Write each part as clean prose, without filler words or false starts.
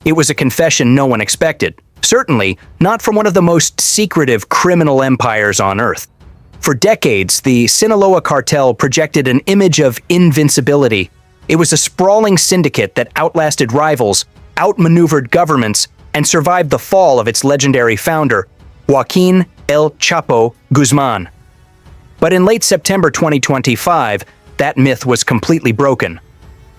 It was a confession no one expected, certainly not from one of the most secretive criminal empires on Earth. For decades, the Sinaloa Cartel projected an image of invincibility. It was a sprawling syndicate that outlasted rivals, outmaneuvered governments, and survived the fall of its legendary founder, Joaquin El Chapo Guzman. But in late September 2025, that myth was completely broken.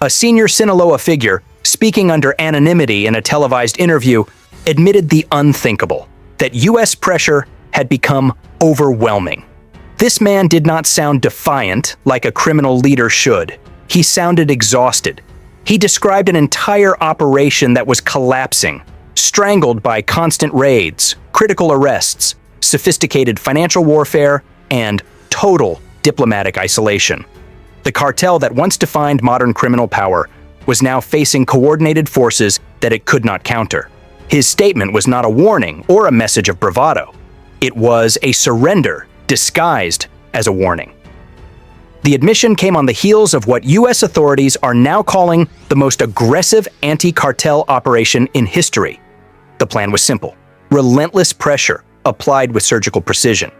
A senior Sinaloa figure, speaking under anonymity in a televised interview, admitted the unthinkable, that U.S. pressure had become overwhelming. This man did not sound defiant like a criminal leader should. He sounded exhausted. He described an entire operation that was collapsing, strangled by constant raids, critical arrests, sophisticated financial warfare, and total diplomatic isolation. The cartel that once defined modern criminal power was now facing coordinated forces that it could not counter. His statement was not a warning or a message of bravado. It was a surrender disguised as a warning. The admission came on the heels of what U.S. authorities are now calling the most aggressive anti-cartel operation in history. The plan was simple: relentless pressure applied with surgical precision.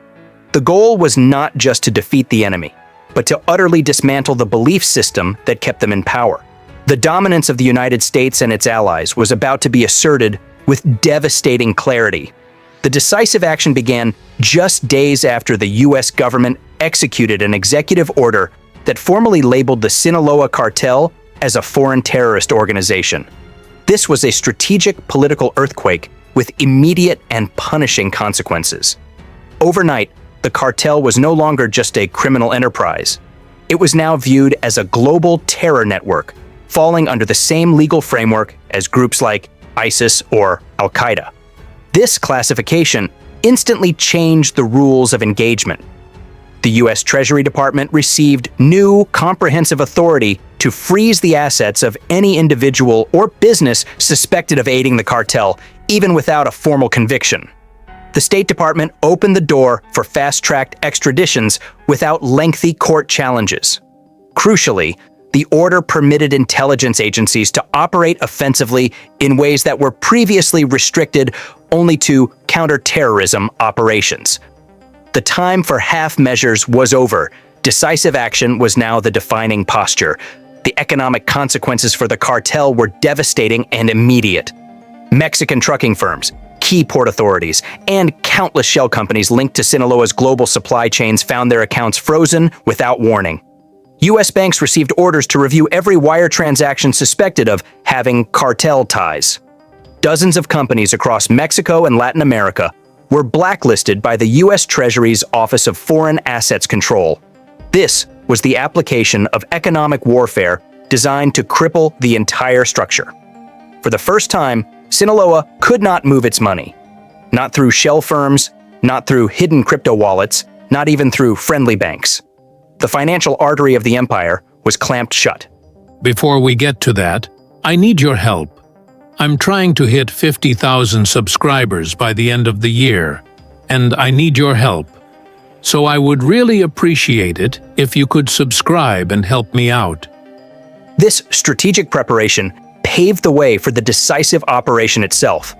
The goal was not just to defeat the enemy, but to utterly dismantle the belief system that kept them in power. The dominance of the United States and its allies was about to be asserted with devastating clarity. The decisive action began just days after the U.S. government executed an executive order that formally labeled the Sinaloa Cartel as a foreign terrorist organization. This was a strategic political earthquake with immediate and punishing consequences. Overnight, the cartel was no longer just a criminal enterprise. It was now viewed as a global terror network, falling under the same legal framework as groups like ISIS or Al-Qaeda. This classification instantly changed the rules of engagement. The U.S. Treasury Department received new, comprehensive authority to freeze the assets of any individual or business suspected of aiding the cartel, even without a formal conviction. The State Department opened the door for fast-tracked extraditions without lengthy court challenges. Crucially, the order permitted intelligence agencies to operate offensively in ways that were previously restricted only to counterterrorism operations. The time for half measures was over. Decisive action was now the defining posture. The economic consequences for the cartel were devastating and immediate. Mexican trucking firms, key port authorities, and countless shell companies linked to Sinaloa's global supply chains found their accounts frozen without warning. U.S. banks received orders to review every wire transaction suspected of having cartel ties. Dozens of companies across Mexico and Latin America were blacklisted by the U.S. Treasury's Office of Foreign Assets Control. This was the application of economic warfare designed to cripple the entire structure. For the first time, Sinaloa could not move its money. Not through shell firms, not through hidden crypto wallets, not even through friendly banks. The financial artery of the empire was clamped shut. Before we get to that, I need your help. I'm trying to hit 50,000 subscribers by the end of the year, and I need your help. So I would really appreciate it if you could subscribe and help me out. This strategic preparation paved the way for the decisive operation itself.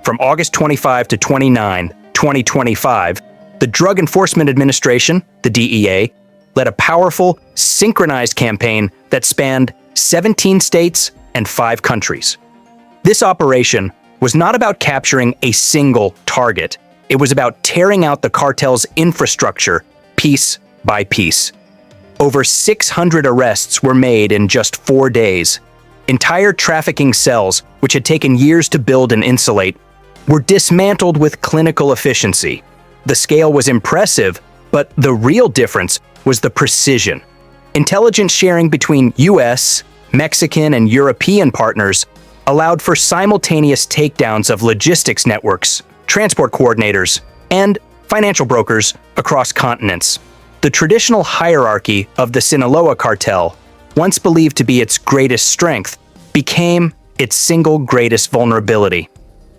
From August 25 to 29, 2025, the Drug Enforcement Administration, the DEA, led a powerful, synchronized campaign that spanned 17 states and 5 countries. This operation was not about capturing a single target. It was about tearing out the cartel's infrastructure piece by piece. Over 600 arrests were made in just 4 days. Entire trafficking cells, which had taken years to build and insulate, were dismantled with clinical efficiency. The scale was impressive, but the real difference was the precision. Intelligence sharing between U.S., Mexican, and European partners allowed for simultaneous takedowns of logistics networks, transport coordinators, and financial brokers across continents. The traditional hierarchy of the Sinaloa Cartel, once believed to be its greatest strength, became its single greatest vulnerability.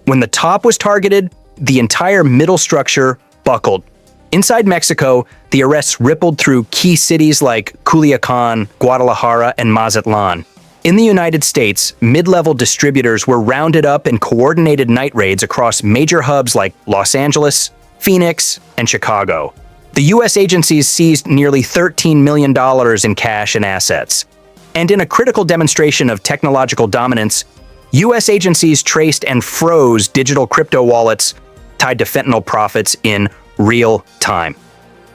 When the top was targeted, the entire middle structure buckled. Inside Mexico, the arrests rippled through key cities like Culiacan, Guadalajara, and Mazatlan. In the United States, mid-level distributors were rounded up in coordinated night raids across major hubs like Los Angeles, Phoenix, and Chicago. The U.S. agencies seized nearly $13 million in cash and assets. And in a critical demonstration of technological dominance, U.S. agencies traced and froze digital crypto wallets tied to fentanyl profits in real time.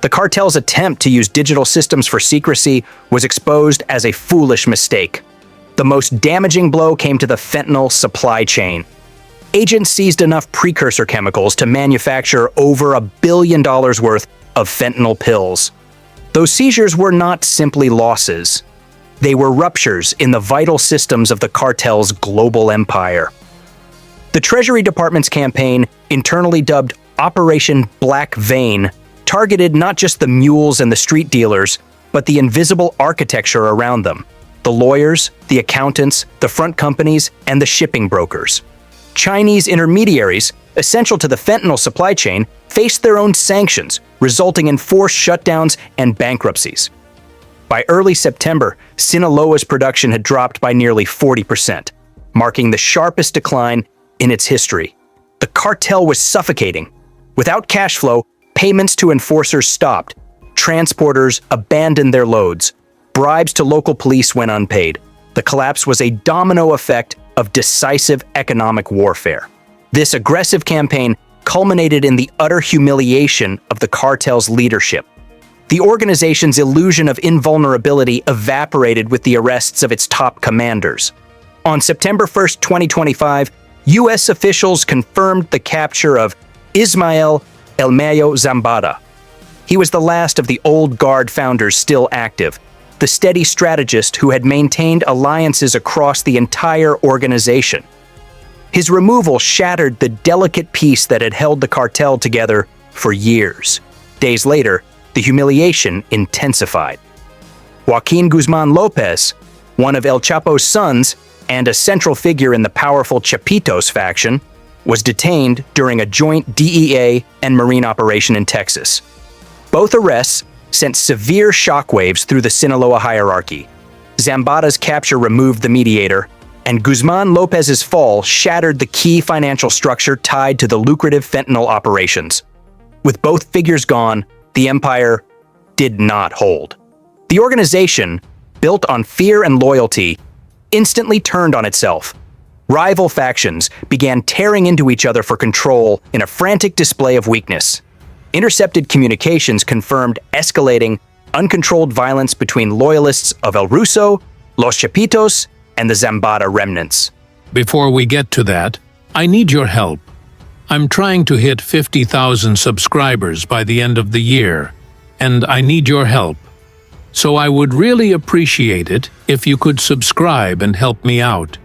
The cartel's attempt to use digital systems for secrecy was exposed as a foolish mistake. The most damaging blow came to the fentanyl supply chain. Agents seized enough precursor chemicals to manufacture over $1 billion worth of fentanyl pills. Those seizures were not simply losses. They were ruptures in the vital systems of the cartel's global empire. The Treasury Department's campaign, internally dubbed Operation Black Vein, targeted not just the mules and the street dealers, but the invisible architecture around them: the lawyers, the accountants, the front companies, and the shipping brokers. Chinese intermediaries, essential to the fentanyl supply chain, faced their own sanctions, resulting in forced shutdowns and bankruptcies. By early September, Sinaloa's production had dropped by nearly 40%, marking the sharpest decline in its history. The cartel was suffocating. Without cash flow, payments to enforcers stopped. Transporters abandoned their loads. Bribes to local police went unpaid. The collapse was a domino effect of decisive economic warfare. This aggressive campaign culminated in the utter humiliation of the cartel's leadership. The organization's illusion of invulnerability evaporated with the arrests of its top commanders. On September 1, 2025, U.S. officials confirmed the capture of Ismael El Mayo Zambada. He was the last of the old guard founders still active, the steady strategist who had maintained alliances across the entire organization. His removal shattered the delicate peace that had held the cartel together for years. Days later, the humiliation intensified. Joaquin Guzman Lopez, one of El Chapo's sons and a central figure in the powerful Chapitos faction, was detained during a joint DEA and Marine operation in Texas. Both arrests sent severe shockwaves through the Sinaloa hierarchy. Zambada's capture removed the mediator, and Guzman Lopez's fall shattered the key financial structure tied to the lucrative fentanyl operations. With both figures gone, the empire did not hold. The organization, built on fear and loyalty, instantly turned on itself. Rival factions began tearing into each other for control in a frantic display of weakness. Intercepted communications confirmed escalating, uncontrolled violence between loyalists of El Ruso, Los Chapitos, and the Zambada remnants. Before we get to that, I need your help. I'm trying to hit 50,000 subscribers by the end of the year, and I need your help. So I would really appreciate it if you could subscribe and help me out.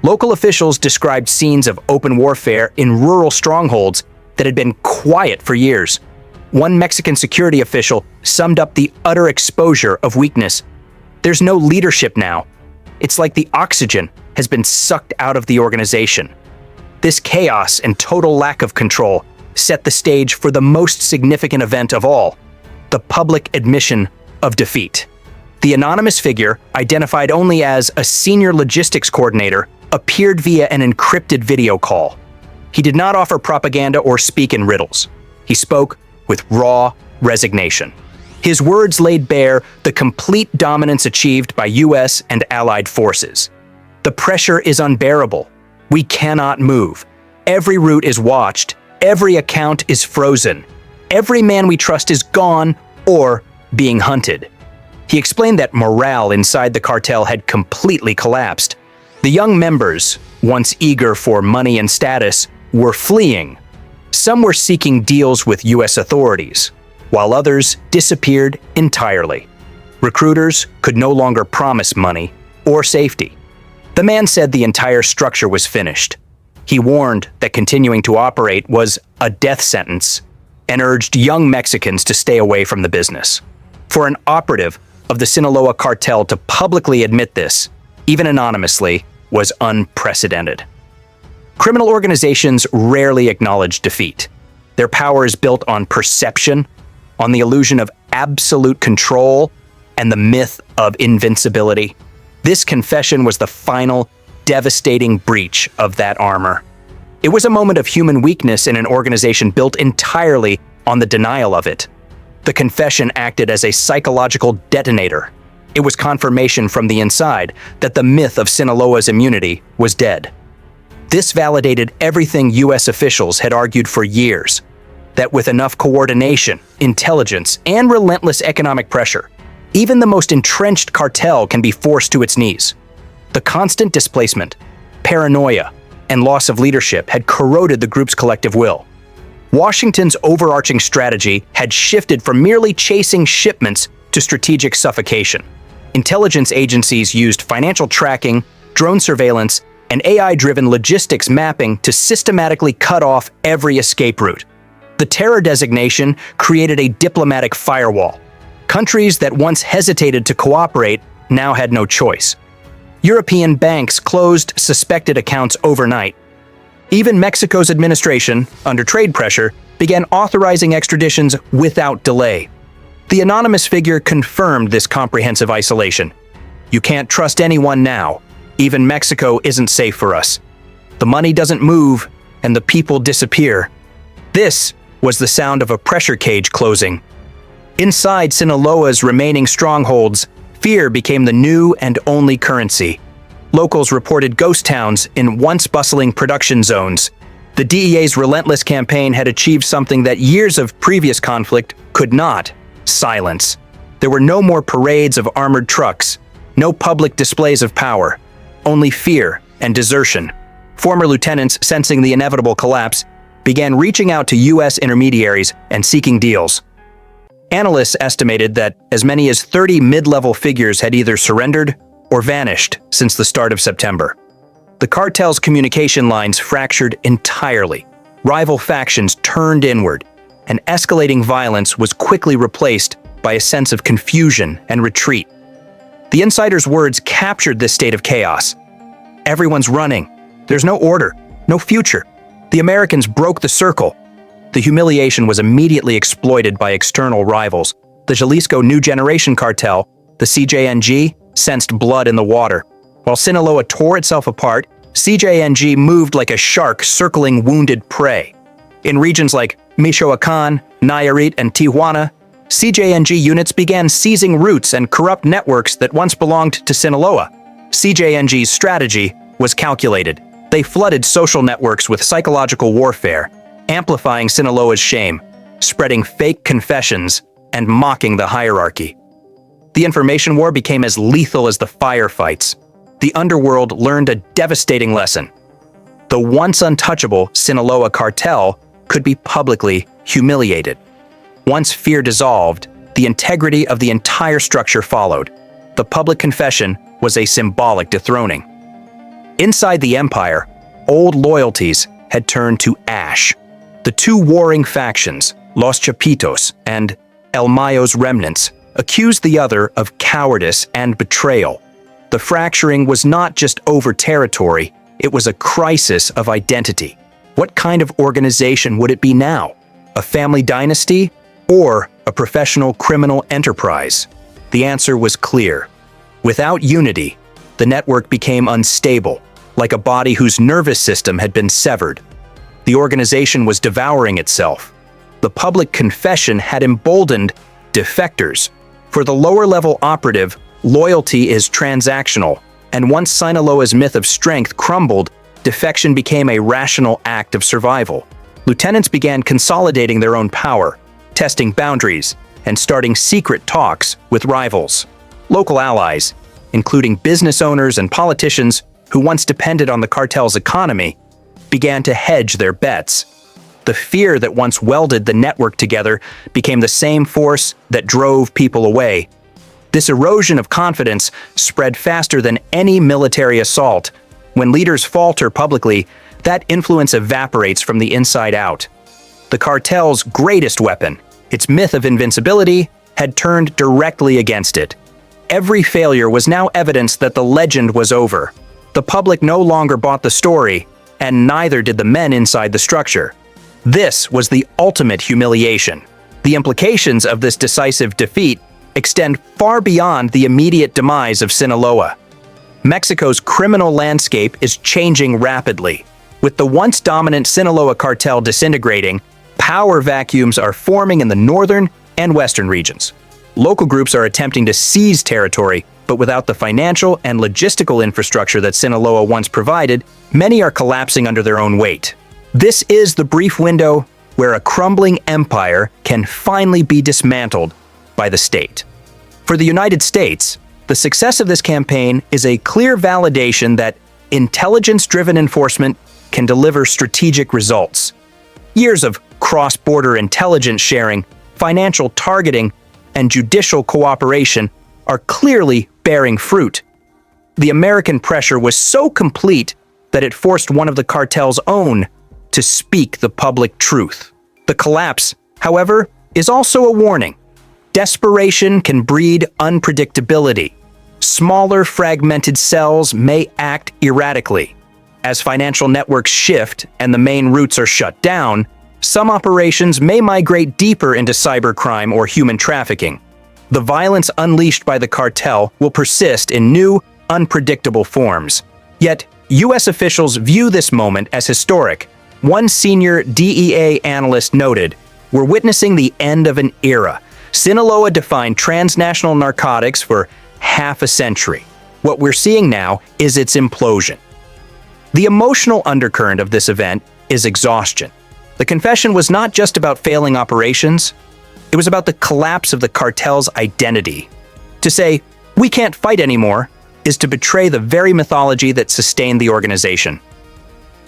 Local officials described scenes of open warfare in rural strongholds that had been quiet for years. One Mexican security official summed up the utter exposure of weakness. There's no leadership now. It's like the oxygen has been sucked out of the organization. This chaos and total lack of control set the stage for the most significant event of all, the public admission of defeat. The anonymous figure, identified only as a senior logistics coordinator, appeared via an encrypted video call. He did not offer propaganda or speak in riddles. He spoke with raw resignation. His words laid bare the complete dominance achieved by U.S. and allied forces. The pressure is unbearable. We cannot move. Every route is watched. Every account is frozen. Every man we trust is gone or being hunted. He explained that morale inside the cartel had completely collapsed. The young members, once eager for money and status, were fleeing. Some were seeking deals with U.S. authorities, while others disappeared entirely. Recruiters could no longer promise money or safety. The man said the entire structure was finished. He warned that continuing to operate was a death sentence and urged young Mexicans to stay away from the business. For an operative of the Sinaloa Cartel to publicly admit this, even anonymously, was unprecedented. Criminal organizations rarely acknowledge defeat. Their power is built on perception, on the illusion of absolute control, and the myth of invincibility. This confession was the final, devastating breach of that armor. It was a moment of human weakness in an organization built entirely on the denial of it. The confession acted as a psychological detonator. It was confirmation from the inside that the myth of Sinaloa's immunity was dead. This validated everything U.S. officials had argued for years, that with enough coordination, intelligence, and relentless economic pressure, even the most entrenched cartel can be forced to its knees. The constant displacement, paranoia, and loss of leadership had corroded the group's collective will. Washington's overarching strategy had shifted from merely chasing shipments to strategic suffocation. Intelligence agencies used financial tracking, drone surveillance, and AI-driven logistics mapping to systematically cut off every escape route. The terror designation created a diplomatic firewall. Countries that once hesitated to cooperate now had no choice. European banks closed suspected accounts overnight. Even Mexico's administration, under trade pressure, began authorizing extraditions without delay. The anonymous figure confirmed this comprehensive isolation. You can't trust anyone now. Even Mexico isn't safe for us. The money doesn't move, and the people disappear. This was the sound of a pressure cage closing. Inside Sinaloa's remaining strongholds, fear became the new and only currency. Locals reported ghost towns in once bustling production zones. The DEA's relentless campaign had achieved something that years of previous conflict could not: silence. There were no more parades of armored trucks, no public displays of power, only fear and desertion. Former lieutenants, sensing the inevitable collapse, began reaching out to U.S. intermediaries and seeking deals. Analysts estimated that as many as 30 mid-level figures had either surrendered or vanished since the start of September. The cartel's communication lines fractured entirely. Rival factions turned inward, and escalating violence was quickly replaced by a sense of confusion and retreat. The insider's words captured this state of chaos. Everyone's running. There's no order, no future. The Americans broke the circle. The humiliation was immediately exploited by external rivals. The Jalisco New Generation Cartel, the CJNG, sensed blood in the water. While Sinaloa tore itself apart, CJNG moved like a shark circling wounded prey. In regions like Michoacan, Nayarit, and Tijuana, CJNG units began seizing routes and corrupt networks that once belonged to Sinaloa. CJNG's strategy was calculated. They flooded social networks with psychological warfare, amplifying Sinaloa's shame, spreading fake confessions, and mocking the hierarchy. The information war became as lethal as the firefights. The underworld learned a devastating lesson. The once untouchable Sinaloa Cartel could be publicly humiliated. Once fear dissolved, the integrity of the entire structure followed. The public confession was a symbolic dethroning. Inside the empire, old loyalties had turned to ash. The two warring factions, Los Chapitos and El Mayo's remnants, accused the other of cowardice and betrayal. The fracturing was not just over territory, it was a crisis of identity. What kind of organization would it be now? A family dynasty or a professional criminal enterprise? The answer was clear. Without unity, the network became unstable, like a body whose nervous system had been severed. The organization was devouring itself. The public confession had emboldened defectors. For the lower-level operative, loyalty is transactional, and once Sinaloa's myth of strength crumbled, defection became a rational act of survival. Lieutenants began consolidating their own power, testing boundaries, and starting secret talks with rivals. Local allies, including business owners and politicians who once depended on the cartel's economy, began to hedge their bets. The fear that once welded the network together became the same force that drove people away. This erosion of confidence spread faster than any military assault. When leaders falter publicly, that influence evaporates from the inside out. The cartel's greatest weapon, its myth of invincibility, had turned directly against it. Every failure was now evidence that the legend was over. The public no longer bought the story, and neither did the men inside the structure. This was the ultimate humiliation. The implications of this decisive defeat extend far beyond the immediate demise of Sinaloa. Mexico's criminal landscape is changing rapidly. With the once dominant Sinaloa Cartel disintegrating, power vacuums are forming in the northern and western regions. Local groups are attempting to seize territory, but without the financial and logistical infrastructure that Sinaloa once provided, many are collapsing under their own weight. This is the brief window where a crumbling empire can finally be dismantled by the state. For the United States, the success of this campaign is a clear validation that intelligence-driven enforcement can deliver strategic results. Years of cross-border intelligence sharing, financial targeting, and judicial cooperation are clearly bearing fruit. The American pressure was so complete that it forced one of the cartel's own to speak the public truth. The collapse, however, is also a warning. Desperation can breed unpredictability. Smaller, fragmented cells may act erratically. As financial networks shift and the main routes are shut down, some operations may migrate deeper into cybercrime or human trafficking. The violence unleashed by the cartel will persist in new, unpredictable forms. Yet, U.S. officials view this moment as historic. One senior DEA analyst noted, "We're witnessing the end of an era. Sinaloa defined transnational narcotics for half a century. What we're seeing now is its implosion." The emotional undercurrent of this event is exhaustion. The confession was not just about failing operations, it was about the collapse of the cartel's identity. To say, "We can't fight anymore," is to betray the very mythology that sustained the organization.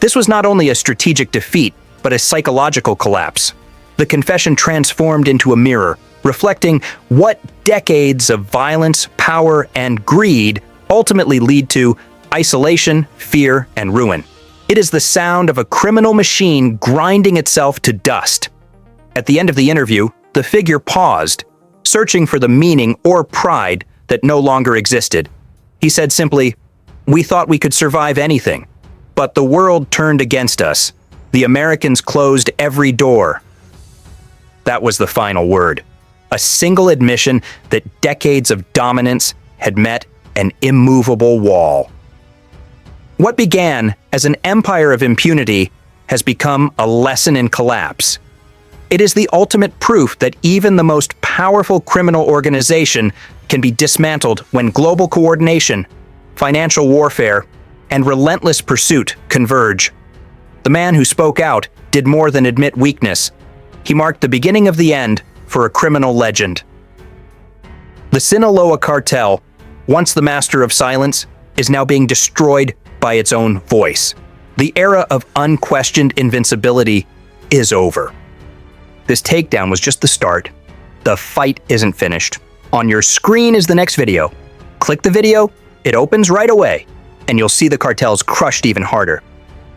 This was not only a strategic defeat, but a psychological collapse. The confession transformed into a mirror, reflecting what decades of violence, power, and greed ultimately lead to: isolation, fear, and ruin. It is the sound of a criminal machine grinding itself to dust. At the end of the interview, the figure paused, searching for the meaning or pride that no longer existed. He said simply, "We thought we could survive anything, but the world turned against us. The Americans closed every door." That was the final word. A single admission that decades of dominance had met an immovable wall. What began as an empire of impunity has become a lesson in collapse. It is the ultimate proof that even the most powerful criminal organization can be dismantled when global coordination, financial warfare, and relentless pursuit converge. The man who spoke out did more than admit weakness. He marked the beginning of the end for a criminal legend. The Sinaloa Cartel, once the master of silence, is now being destroyed by its own voice. The era of unquestioned invincibility is over. This takedown was just the start. The fight isn't finished. On your screen is the next video. Click the video, it opens right away, and you'll see the cartels crushed even harder.